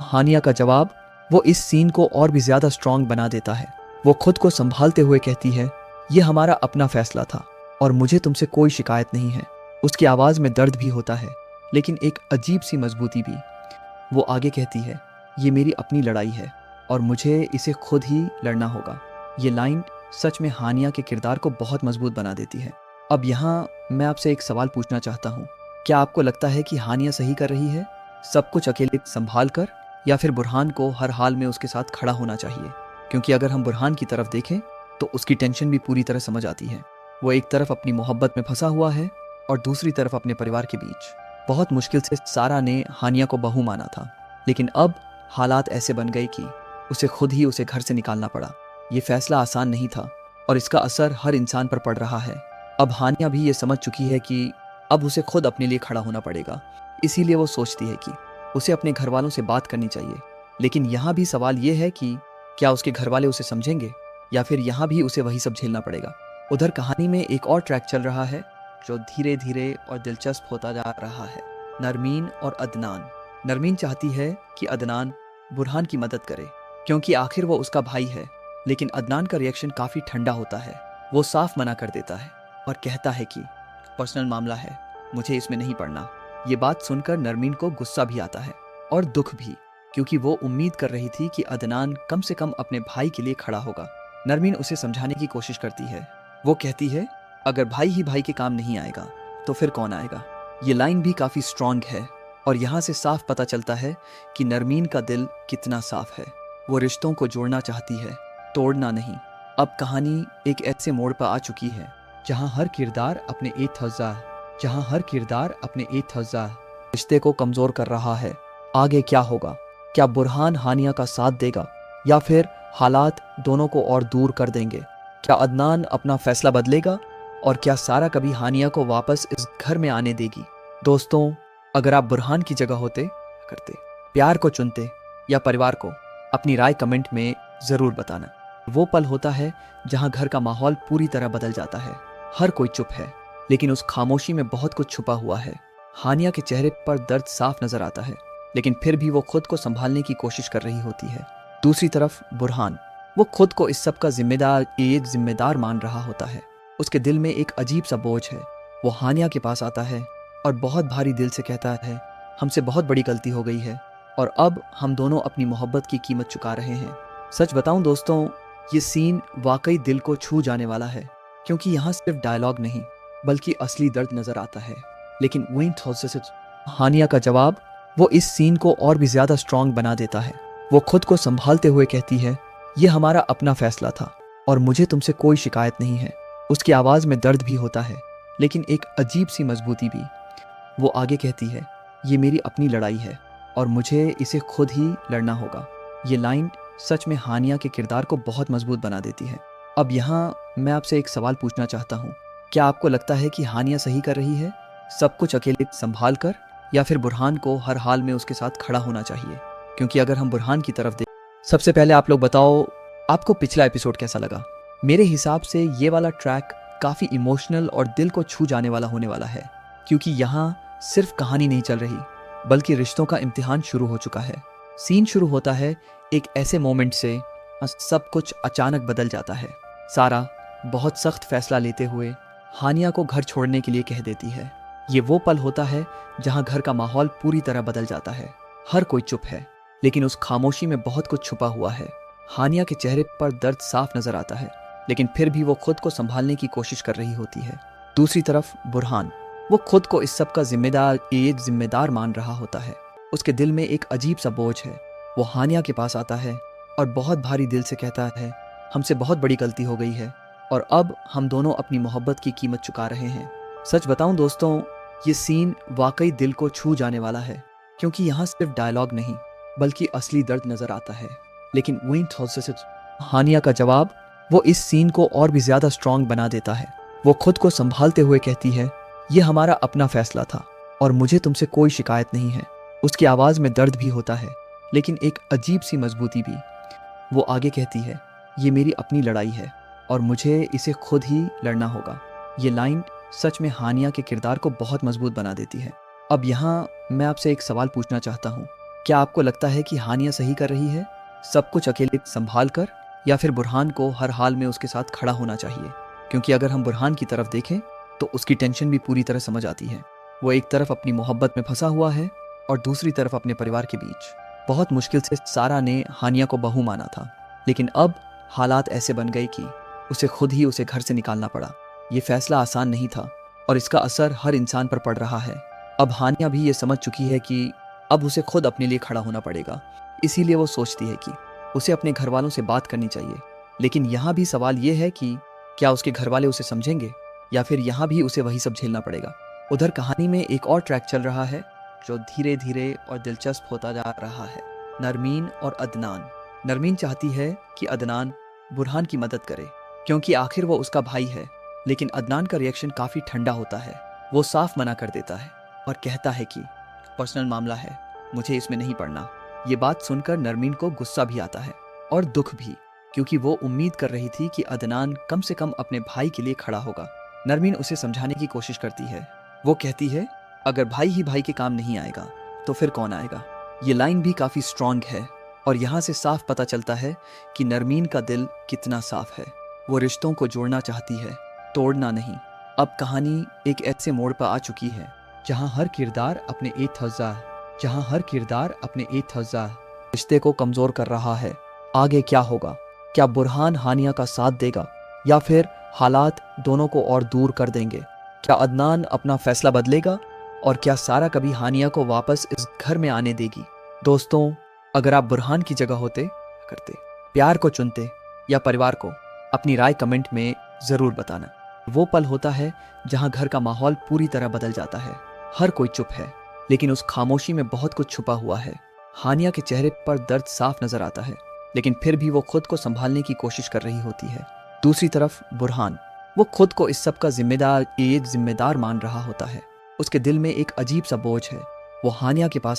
हानिया का जवाब वो इस सीन को और भी ज्यादा स्ट्रॉन्ग बना देता है। वो खुद को संभालते हुए कहती है, ये हमारा अपना फैसला था और मुझे तुमसे कोई शिकायत नहीं है। उसकी आवाज में दर्द भी होता है, लेकिन एक अजीब सी मजबूती भी। वो आगे कहती है, ये मेरी अपनी लड़ाई है और मुझे इसे खुद ही लड़ना होगा। ये लाइन सच में हानिया के किरदार को बहुत मजबूत बना देती है। अब यहाँ मैं आपसे एक सवाल पूछना चाहता हूँ, क्या आपको लगता है कि हानिया सही कर रही है, सब कुछ अकेले संभाल कर, या फिर बुरहान को हर हाल में उसके साथ खड़ा होना चाहिए? क्योंकि अगर हम बुरहान की तरफ देखें तो उसकी टेंशन भी पूरी तरह समझ आती है। वो एक तरफ अपनी मोहब्बत में फंसा हुआ है और दूसरी तरफ अपने परिवार के बीच। बहुत मुश्किल से सारा ने हानिया को बहू माना था, लेकिन अब हालात ऐसे बन गए कि उसे खुद ही उसे घर से निकालना पड़ा। ये फैसला आसान नहीं था और इसका असर हर इंसान पर पड़ रहा है। अब हानिया भी ये समझ चुकी है कि अब उसे खुद अपने लिए खड़ा होना पड़ेगा। इसीलिए वो सोचती है कि उसे अपने घर वालों से बात करनी चाहिए। लेकिन यहाँ भी सवाल ये है कि क्या उसके घर वाले उसे समझेंगे, या फिर यहाँ भी उसे वही सब झेलना पड़ेगा। उधर कहानी में एक और ट्रैक चल रहा है जो धीरे धीरे और दिलचस्प होता जा रहा है, नरमीन और अदनान। नरमीन चाहती है कि अदनान बुरहान की मदद करे, क्योंकि आखिर वो उसका भाई है। लेकिन अदनान का रिएक्शन काफी ठंडा होता है। वो साफ मना कर देता है और कहता है कि पर्सनल मामला है, मुझे इसमें नहीं पड़ना। ये बात सुनकर नरमीन को गुस्सा भी आता है और दुख भी, क्योंकि वो उम्मीद कर रही थी कि अदनान कम से कम अपने भाई के लिए खड़ा होगा। नरमीन उसे समझाने की कोशिश करती है। वो कहती है, अगर भाई ही भाई के काम नहीं आएगा तो फिर कौन आएगा? ये लाइन भी काफी स्ट्रॉन्ग है और यहाँ से साफ पता चलता है कि नरमीन का दिल कितना साफ है। वो रिश्तों को जोड़ना चाहती है, तोड़ना नहीं। अब कहानी एक ऐसे मोड़ पर आ चुकी है जहाँ हर किरदार अपने रिश्ते को कमजोर कर रहा है। आगे क्या होगा? क्या बुरहान हानिया का साथ देगा या फिर हालात दोनों को और दूर कर देंगे? क्या अदनान अपना फैसला बदलेगा और क्या सारा कभी हानिया को वापस इस घर में आने देगी? दोस्तों, अगर आप बुरहान की जगह होते, करते, प्यार को चुनते या परिवार को? अपनी राय कमेंट में जरूर बताना। वो पल होता है जहां घर का माहौल पूरी तरह बदल जाता है। हर कोई चुप है, लेकिन उस खामोशी में बहुत कुछ छुपा हुआ है। हानिया के चेहरे पर दर्द साफ नजर आता है, लेकिन फिर भी वो खुद को संभालने की कोशिश कर रही होती है। दूसरी तरफ बुरहान, वो खुद को इस सब का जिम्मेदार मान रहा होता है। उसके दिल में एक अजीब सा बोझ है। वो हानिया के पास आता है और बहुत भारी दिल से कहता है, हमसे बहुत बड़ी गलती हो गई है और अब हम दोनों अपनी मोहब्बत की कीमत चुका रहे हैं। सच बताऊं दोस्तों, ये सीन वाकई दिल को छू जाने वाला है, क्योंकि यहाँ सिर्फ डायलॉग नहीं बल्कि असली दर्द नजर आता है। लेकिन हानिया का जवाब वो इस सीन को और भी ज्यादा स्ट्रॉन्ग बना देता है। वो खुद को संभालते हुए कहती है, ये हमारा अपना फैसला था और मुझे तुमसे कोई शिकायत नहीं है। उसकी आवाज में दर्द भी होता है, लेकिन एक अजीब सी मजबूती भी। वो आगे कहती है, ये मेरी अपनी लड़ाई है और मुझे इसे खुद ही लड़ना होगा। ये लाइन सच में हानिया के किरदार को बहुत मजबूत बना देती है। अब यहाँ मैं आपसे एक सवाल पूछना चाहता हूँ, क्या आपको लगता है कि हानिया सही कर रही है, सब कुछ अकेले संभाल कर, या फिर बुरहान को हर हाल में उसके साथ खड़ा होना चाहिए? क्योंकि अगर हम बुरहान की तरफ सबसे पहले आप लोग बताओ, आपको पिछला एपिसोड कैसा लगा? मेरे हिसाब से ये वाला ट्रैक काफी इमोशनल और दिल को छू जाने वाला होने वाला है, क्योंकि यहाँ सिर्फ कहानी नहीं चल रही, बल्कि रिश्तों का इम्तिहान शुरू हो चुका है। सीन शुरू होता है एक ऐसे मोमेंट से सब कुछ अचानक बदल जाता है। सारा बहुत सख्त फैसला लेते हुए हानिया को घर छोड़ने के लिए कह देती है। ये वो पल होता है जहां घर का माहौल पूरी तरह बदल जाता है। हर कोई चुप है, लेकिन उस खामोशी में बहुत कुछ छुपा हुआ है। हानिया के चेहरे पर दर्द साफ नजर आता है, लेकिन फिर भी वो खुद को संभालने की कोशिश कर रही होती है। दूसरी तरफ बुरहान, वो खुद को इस सब का जिम्मेदार मान रहा होता है। उसके दिल में एक अजीब सा बोझ है। वो हानिया के पास आता है और बहुत भारी दिल से कहता है, हमसे बहुत बड़ी गलती हो गई है और अब हम दोनों अपनी मोहब्बत की कीमत चुका रहे हैं। सच बताऊं दोस्तों, ये सीन वाकई दिल को छू जाने वाला है, क्योंकि यहाँ सिर्फ डायलॉग नहीं बल्कि असली दर्द नजर आता है। लेकिन हानिया का जवाब वो इस सीन को और भी ज्यादा स्ट्रॉन्ग बना देता है। वो खुद को संभालते हुए कहती है, ये हमारा अपना फैसला था और मुझे तुमसे कोई शिकायत नहीं है। उसकी आवाज में दर्द भी होता है, लेकिन एक अजीब सी मजबूती भी। वो आगे कहती है, ये मेरी अपनी लड़ाई है और मुझे इसे खुद ही लड़ना होगा। ये लाइन सच में हानिया के किरदार को बहुत मजबूत बना देती है। अब यहाँ मैं आपसे एक सवाल पूछना चाहता हूँ, क्या आपको लगता है कि हानिया सही कर रही है, सब कुछ अकेले संभाल कर, या फिर बुरहान को हर हाल में उसके साथ खड़ा होना चाहिए? क्योंकि अगर हम बुरहान की तरफ देखें तो उसकी टेंशन भी पूरी तरह समझ आती है। वो एक तरफ अपनी मोहब्बत में फंसा हुआ है और दूसरी तरफ अपने परिवार के बीच। बहुत मुश्किल से सारा ने हानिया को बहू माना था, लेकिन अब हालात ऐसे बन गए कि उसे खुद ही उसे घर से निकालना पड़ा। ये फैसला आसान नहीं था और इसका असर हर इंसान पर पड़ रहा है। अब हानिया भी ये समझ चुकी है कि अब उसे खुद अपने लिए खड़ा होना पड़ेगा। इसीलिए वो सोचती है कि उसे अपने घर वालों से बात करनी चाहिए। लेकिन यहाँ भी सवाल ये है कि क्या उसके घर वाले उसे समझेंगे या फिर यहाँ भी उसे वही सब झेलना पड़ेगा। उधर कहानी में एक और ट्रैक चल रहा है जो धीरे धीरे और दिलचस्प होता जा रहा है, नरमीन और अदनान। नरमीन चाहती है कि अदनान बुरहान की मदद करे, क्योंकि आखिर वो उसका भाई है। लेकिन अदनान का रिएक्शन काफी ठंडा होता है। वो साफ मना कर देता है और कहता है कि पर्सनल मामला है, मुझे इसमें नहीं पड़ना। ये बात सुनकर नरमीन को गुस्सा भी आता है और दुख भी, क्योंकि वो उम्मीद कर रही थी कि अदनान कम से कम अपने भाई के लिए खड़ा होगा। नरमीन उसे समझाने की कोशिश करती है। वो कहती है, अगर भाई ही भाई के काम नहीं आएगा तो फिर कौन आएगा। ये लाइन भी काफी स्ट्रांग है और यहाँ से साफ पता चलता है कि नरमीन का दिल कितना साफ है। वो रिश्तों को जोड़ना चाहती है, तोड़ना नहीं। अब कहानी एक ऐसे मोड़ पर आ चुकी है जहाँ हर किरदार अपने रिश्ते को कमजोर कर रहा है। आगे क्या होगा? क्या बुरहान हानिया का साथ देगा या फिर हालात दोनों को और दूर कर देंगे? क्या अदनान अपना फैसला बदलेगा और क्या सारा कभी हानिया को वापस इस घर में आने देगी? दोस्तों, अगर आप बुरहान की जगह होते, करते, प्यार को चुनते या परिवार को? अपनी राय कमेंट में जरूर बताना। वो पल होता है जहां घर का माहौल पूरी तरह बदल जाता है। हर कोई चुप है, लेकिन उस खामोशी में बहुत कुछ छुपा हुआ है। हानिया के चेहरे पर दर्द साफ नजर आता है, लेकिन फिर भी वो खुद को संभालने की कोशिश कर रही होती है। दूसरी तरफ बुरहान, वो खुद को इस सब का जिम्मेदार मान रहा होता है। उसके दिल में एक अजीब सा बोझ है। वो हानिया के पास